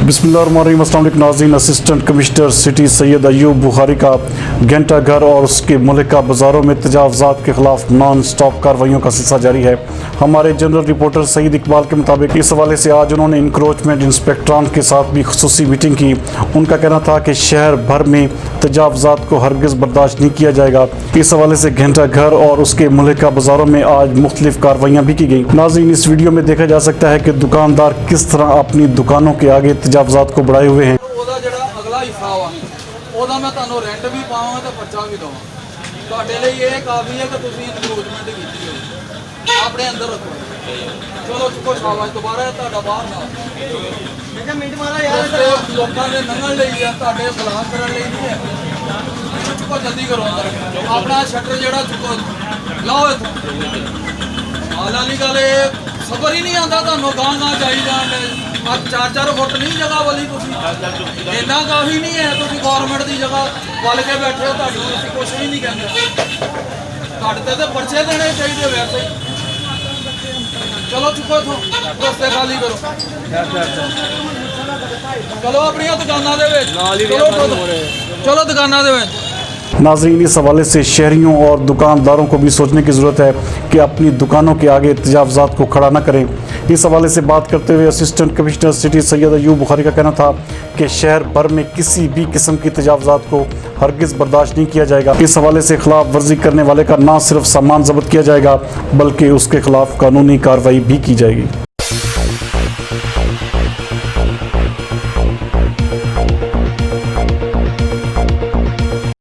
बिस्मिल्लाहिर्रहमानिर्रहीम। अस्सलाम वालेकुम नाज़रीन। Assistant commissioner city Syed Ayub Bukhari का घंटा घर और उसके मुल्का बाज़ारों में तजावज़ात के ख़िलाफ़ नॉन स्टॉप कार्रवाइयों का सिलसिला जारी है। हमारे जनरल रिपोर्टर सईद इकबाल के मुताबिक इस हवाले से आज उन्होंने इंक्रोचमेंट इंस्पेक्टरान के साथ भी खुसूसी मीटिंग की। उनका कहना था कि शहर भर में तजावज़ात को हरगिज़ बर्दाश्त नहीं किया जाएगा। इस हवाले से घंटा घर और उसके मुल्का बाज़ारों में आज मुख्तलिफ कार्रवाइयाँ भी की गई। नाज़रीन, इस वीडियो में देखा जा सकता है कि दुकानदार किस तरह अपनी दुकानों के आगे तजावज़ात को बढ़ाए हुए हैं। अगला हिस्सा वा मैं तुहानू रेंट भी पावां ते पर्चा भी दवां। तुहाडे लई ये काफ़ी है कि तुसीं इनक्रोचमेंट कीती होई अपने अंदर रखो। चलो चुको शाबाश। दोबारा तुहाडा बाहर ना मिंट मारा यार। लोकां दे लंघण लई आ, तुहाडे खिलाफ करन लई नहीं है। चुको जल्दी करो अंदर। अपना शटर जेड़ा चुको लाओ इत्थों। हाल वाली गल सबर ही नहीं आता तुहानू गां गां जाई जाण दे। 4-4 फुट नहीं जगह वाली तुसीं इन्ना काफ़ी नहीं है। तुसीं गौरमेंट की जगह वल के बैठे हो। तुहानू कुछ भी नहीं कहते। तुहाडे ते पर्चे देने चाहिए वैसे ही। चलो चुको इत्थों, रस्ते खाली करो। चलो अपनी दुकानां दे विच चलो दुकानां दे विच। नाज़रीन, इस हवाले से शहरियों और दुकानदारों को भी सोचने की ज़रूरत है कि अपनी दुकानों के आगे तजावज़ात को खड़ा न करें। इस हवाले से बात करते हुए assistant commissioner city Syed Ayub Bukhari का कहना था कि शहर भर में किसी भी किस्म की तजावज़ात को हरगिज़ बर्दाश्त नहीं किया जाएगा। इस हवाले से खिलाफ वर्जी करने वाले का न सिर्फ सामान जब्त किया जाएगा बल्कि उसके खिलाफ कानूनी कार्रवाई भी की जाएगी।